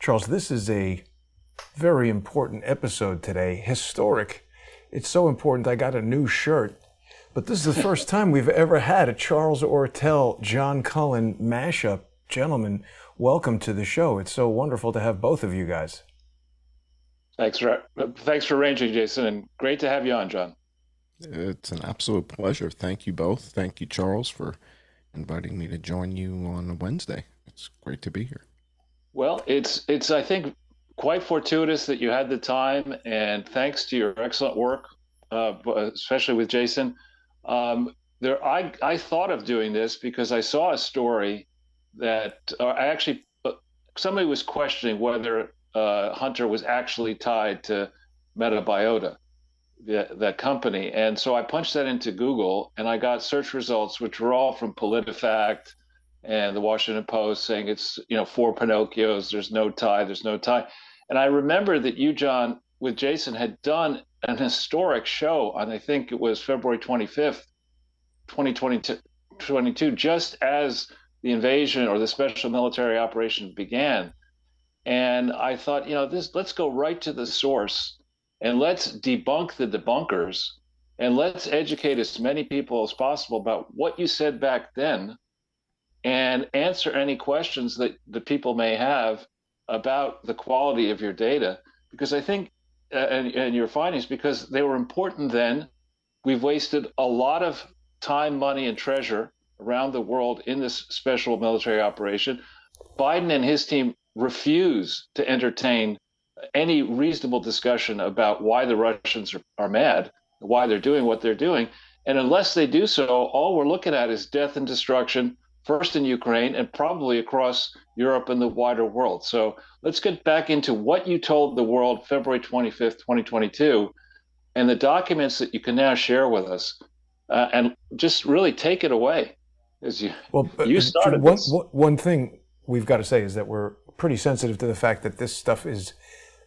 Charles, this is a very important episode today. Historic. It's so important I got a new shirt. But this is the first time we've ever had a Charles Ortel, John Cullen mashup. Gentlemen, welcome to the show. It's so wonderful to have both of you guys. Thanks for arranging, Jason, and great to have you on, John. It's an absolute pleasure. Thank you both. Thank you, Charles, for inviting me to join you on a Wednesday. It's great to be here. Well, it's I think quite fortuitous that you had the time, and thanks to your excellent work, especially with Jason. I thought of doing this because I saw a story that somebody was questioning whether Hunter was actually tied to Metabiota, that company. And so I punched that into Google and I got search results, which were all from PolitiFact and the Washington Post saying it's, four Pinocchios, there's no tie, there's no tie. And I remember that you, John, with Jason had done an historic show on, I think it was February 25th, 2022, just as the invasion or the special military operation began. And I thought, let's go right to the source and let's debunk the debunkers and let's educate as many people as possible about what you said back then and answer any questions that the people may have about the quality of your data. Because I think, and your findings, because they were important then. We've wasted a lot of time, money, and treasure around the world in this special military operation. Biden and his team refuse to entertain any reasonable discussion about why the Russians are mad, why they're doing what they're doing. And unless they do so, all we're looking at is death and destruction, first in Ukraine and probably across Europe and the wider world. So let's get back into what you told the world February 25th, 2022, and the documents that you can now share with us, and just really take it away. As you started this. One thing we've got to say is that we're pretty sensitive to the fact that this stuff is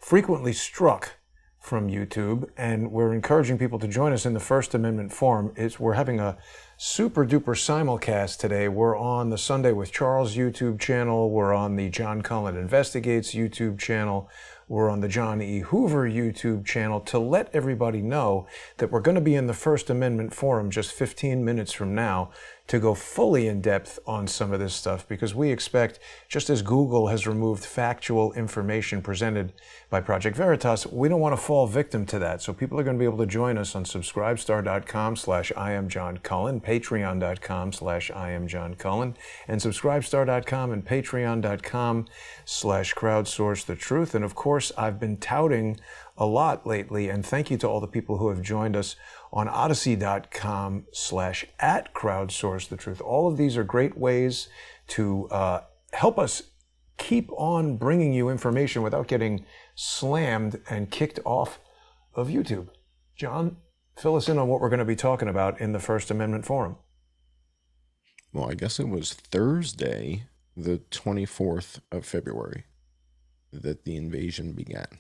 frequently struck from YouTube, and we're encouraging people to join us in the First Amendment Forum. We're having a super duper simulcast today. We're on the Sunday with Charles YouTube channel. We're on the John Cullen Investigates YouTube channel. We're on the John E. Hoover YouTube channel to let everybody know that we're going to be in the First Amendment Forum just 15 minutes from now to go fully in depth on some of this stuff, because we expect, just as Google has removed factual information presented by Project Veritas, we don't want to fall victim to that. So people are going to be able to join us on subscribestar.com/IamJohnCullen, patreon.com/IamJohnCullen, and subscribestar.com and patreon.com/crowdsourcethetruth. And of course, I've been touting a lot lately, and thank you to all the people who have joined us on odyssey.com/@crowdsourcethetruth. All of these are great ways to help us keep on bringing you information without getting slammed and kicked off of YouTube. John, fill us in on what we're going to be talking about in the First Amendment Forum. Well, I guess it was Thursday, the 24th of February, that the invasion began.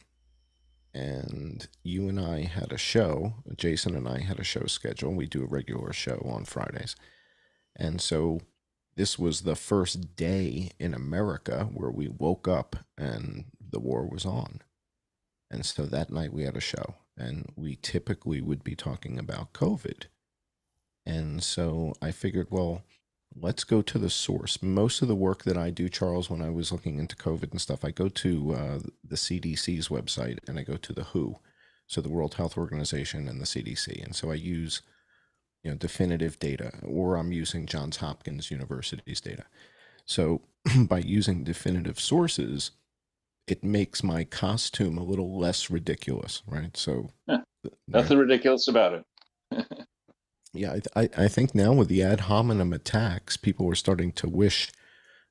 And you and I had a show, Jason and I had a show scheduled. We do a regular show on Fridays. And so this was the first day in America where we woke up and the war was on. And so that night we had a show, and we typically would be talking about COVID. And so I figured, well, let's go to the source. Most of the work that I do, Charles, when I was looking into COVID and stuff, I go to the CDC's website and I go to the WHO, so the World Health Organization and the CDC. And so I use, definitive data, or I'm using Johns Hopkins University's data. So by using definitive sources, it makes my costume a little less ridiculous, right? So nothing ridiculous about it. Yeah, I think now with the ad hominem attacks, people were starting to wish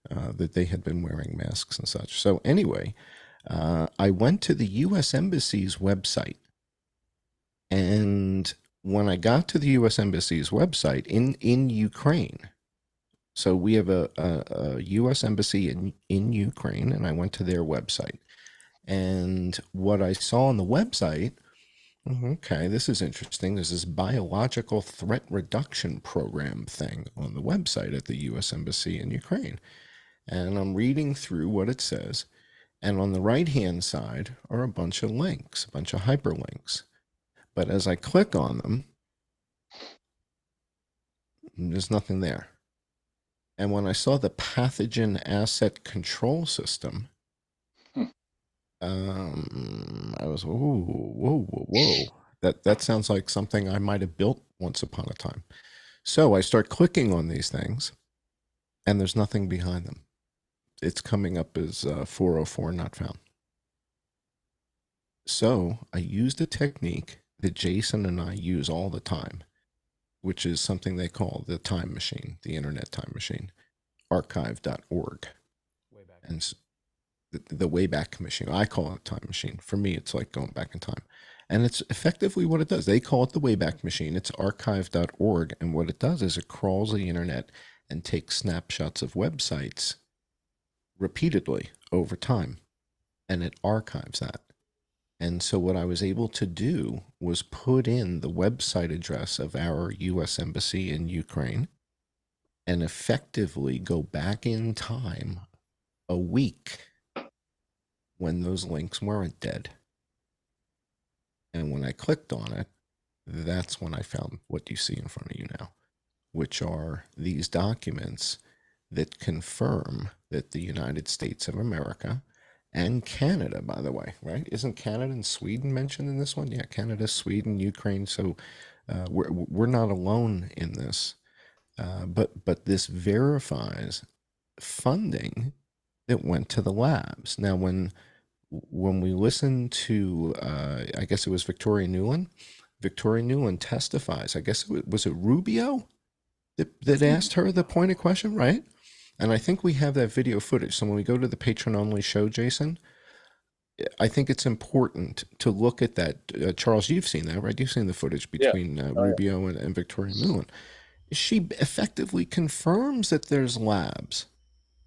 that they had been wearing masks and such. So anyway, I went to the U.S. Embassy's website. And when I got to the U.S. Embassy's website in Ukraine, so we have a U.S. Embassy in Ukraine, and I went to their website. And what I saw on the website, okay, this is interesting. There's this biological threat reduction program thing on the website at the U.S. Embassy in Ukraine. And I'm reading through what it says. And on the right-hand side are a bunch of links, a bunch of hyperlinks. But as I click on them, there's nothing there. And when I saw the pathogen asset control system, I was, whoa. That sounds like something I might have built once upon a time. So I start clicking on these things, and there's nothing behind them. It's coming up as 404 not found. So I used a technique that Jason and I use all the time, which is something they call the time machine, the internet time machine, archive.org. And the Wayback Machine. I call it time machine. For me, it's like going back in time. And it's effectively what it does. They call it the Wayback Machine. It's archive.org. And what it does is it crawls the internet and takes snapshots of websites repeatedly over time. And it archives that. And so what I was able to do was put in the website address of our U.S. Embassy in Ukraine and effectively go back in time a week when those links weren't dead. And when I clicked on it, that's when I found what you see in front of you now, which are these documents that confirm that the United States of America and Canada, by the way, right? Isn't Canada and Sweden mentioned in this one? Yeah, Canada, Sweden, Ukraine. So we're not alone in this. But this verifies funding that went to the labs. Now, when we listened to, I guess it was Victoria Nuland testifies. I guess was it Rubio that asked her the pointed question, right? And I think we have that video footage. So when we go to the patron-only show, Jason, I think it's important to look at that. Charles, you've seen that, right? You've seen the footage between Rubio and Victoria Nuland. She effectively confirms that there's labs.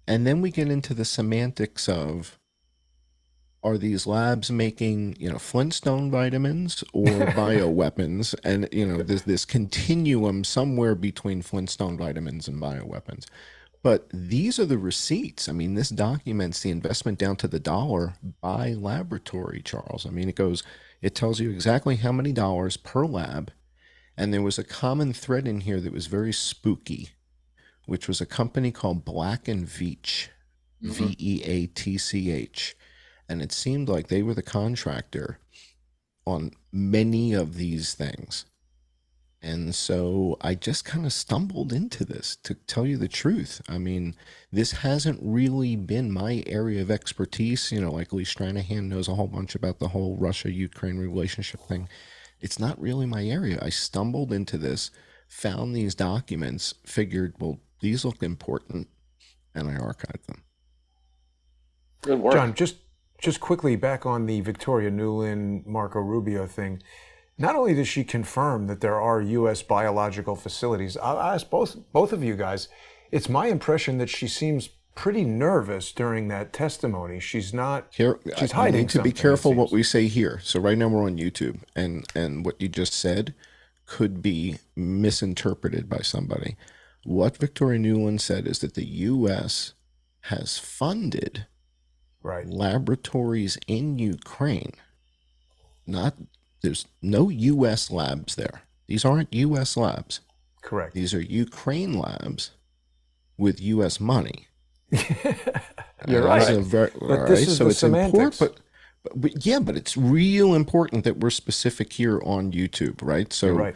And then we get into the semantics of, are these labs making, Flintstone vitamins or bioweapons? And, there's this continuum somewhere between Flintstone vitamins and bioweapons. But these are the receipts. I mean, this documents the investment down to the dollar by laboratory, Charles. I mean, it tells you exactly how many dollars per lab. And there was a common thread in here that was very spooky, which was a company called Black & Veatch, Veatch. And it seemed like they were the contractor on many of these things. And so I just kind of stumbled into this, to tell you the truth. I mean, this hasn't really been my area of expertise. Like Lee Stranahan knows a whole bunch about the whole Russia-Ukraine relationship thing. It's not really my area. I stumbled into this, found these documents, figured, well, these look important, and I archived them. Good work. John, just quickly back on the Victoria Nuland, Marco Rubio thing. Not only does she confirm that there are U.S. biological facilities, I'll ask both of you guys, it's my impression that she seems pretty nervous during that testimony. She's not, she's hiding. We need to be careful what we say here. So right now we're on YouTube, and what you just said could be misinterpreted by somebody. What Victoria Nuland said is that the U.S. has funded laboratories in Ukraine. There's no U.S. labs there. These aren't U.S. labs. Correct. These are Ukraine labs with U.S. money. You're right. But this is so it's semantics. Important, but it's real important that we're specific here on YouTube, right? So, you're right.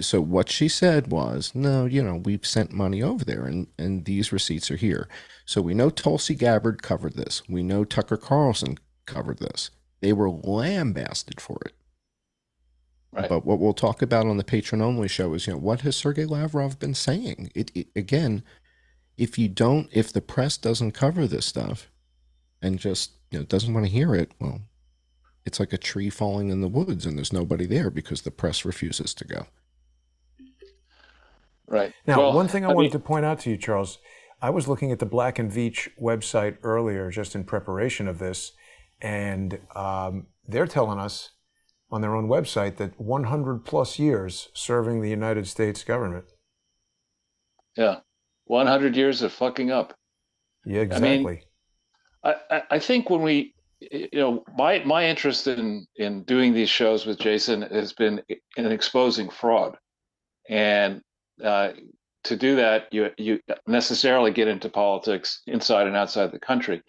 So what she said was, no, we've sent money over there, and these receipts are here. So we know Tulsi Gabbard covered this. We know Tucker Carlson covered this. They were lambasted for it. Right. But what we'll talk about on the patron-only show is, what has Sergei Lavrov been saying? Again, if the press doesn't cover this stuff and just doesn't want to hear it, well, it's like a tree falling in the woods and there's nobody there because the press refuses to go. Right. Now, one thing I wanted to point out to you, Charles, I was looking at the Black & Veatch website earlier just in preparation of this, and they're telling us on their own website that 100 plus years serving the United States government. Yeah. 100 years of fucking up. Yeah, exactly. I think when we my interest in doing these shows with Jason has been in exposing fraud, and to do that, you necessarily get into politics inside and outside the country.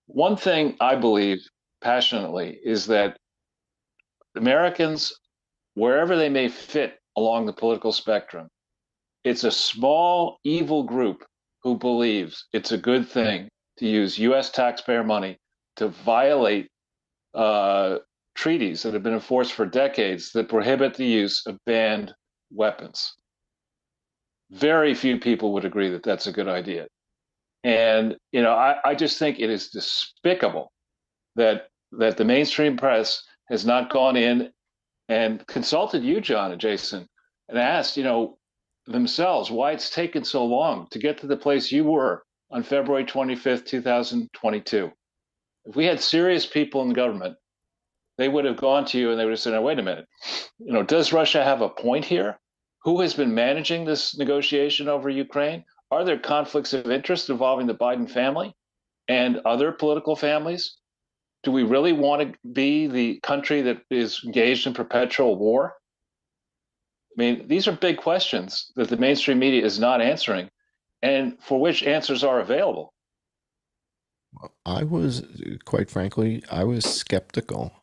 One thing I believe passionately is that Americans, wherever they may fit along the political spectrum, it's a small evil group who believes it's a good thing to use U.S. taxpayer money to violate treaties that have been enforced for decades that prohibit the use of banned weapons. Very few people would agree that that's a good idea. And I just think it is despicable that the mainstream press has not gone in and consulted you, John and Jason, and asked, themselves why it's taken so long to get to the place you were on February 25th, 2022. If we had serious people in the government, they would have gone to you and they would have said, "Now, wait a minute, does Russia have a point here? Who has been managing this negotiation over Ukraine? Are there conflicts of interest involving the Biden family and other political families? Do we really want to be the country that is engaged in perpetual war?" I mean, these are big questions that the mainstream media is not answering, and for which answers are available. I was, quite frankly, I was skeptical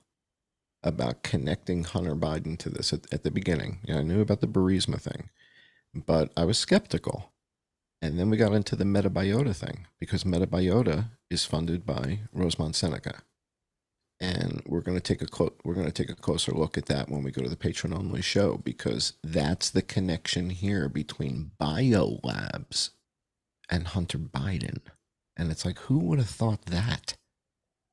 about connecting Hunter Biden to this at the beginning. I knew about the Burisma thing, but I was skeptical. And then we got into the Metabiota thing, because Metabiota is funded by Rosemont Seneca. And we're going to take a closer look at that when we go to the patron-only show, because that's the connection here between biolabs and Hunter Biden. And it's like, who would have thought that?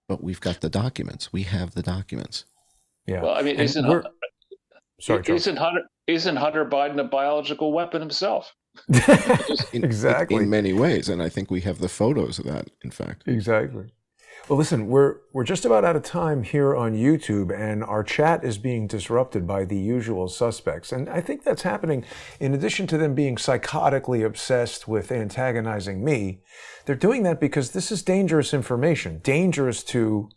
But we've got the documents. We have the documents. Yeah. Well, I mean, isn't Hunter Biden a biological weapon himself? Exactly. In many ways, and I think we have the photos of that, in fact. Exactly. Well, listen, we're just about out of time here on YouTube, and our chat is being disrupted by the usual suspects. And I think that's happening in addition to them being psychotically obsessed with antagonizing me. They're doing that because this is dangerous information, dangerous to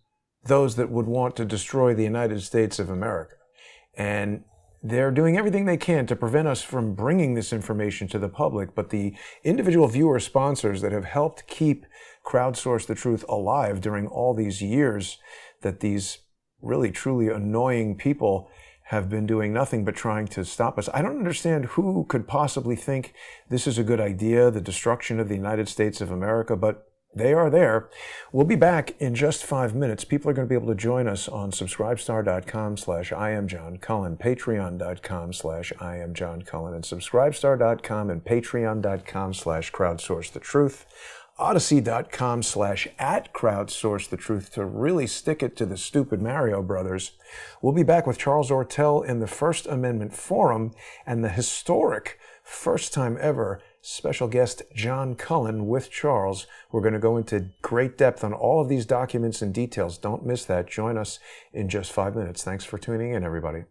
those that would want to destroy the United States of America. And they're doing everything they can to prevent us from bringing this information to the public. But the individual viewer sponsors that have helped keep Crowdsource the Truth alive during all these years that these really, truly annoying people have been doing nothing but trying to stop us. I don't understand who could possibly think this is a good idea, the destruction of the United States of America, but they are there. We'll be back in just 5 minutes. People are going to be able to join us on subscribestar.com/IamJohnCullen, patreon.com/IamJohnCullen, and subscribestar.com and patreon.com/crowdsourcethetruth, odyssey.com/@crowdsourcethetruth to really stick it to the stupid Mario Brothers. We'll be back with Charles Ortel in the First Amendment Forum and the historic first time ever special guest John Cullen with Charles. We're going to go into great depth on all of these documents and details. Don't miss that. Join us in just 5 minutes. Thanks for tuning in, everybody.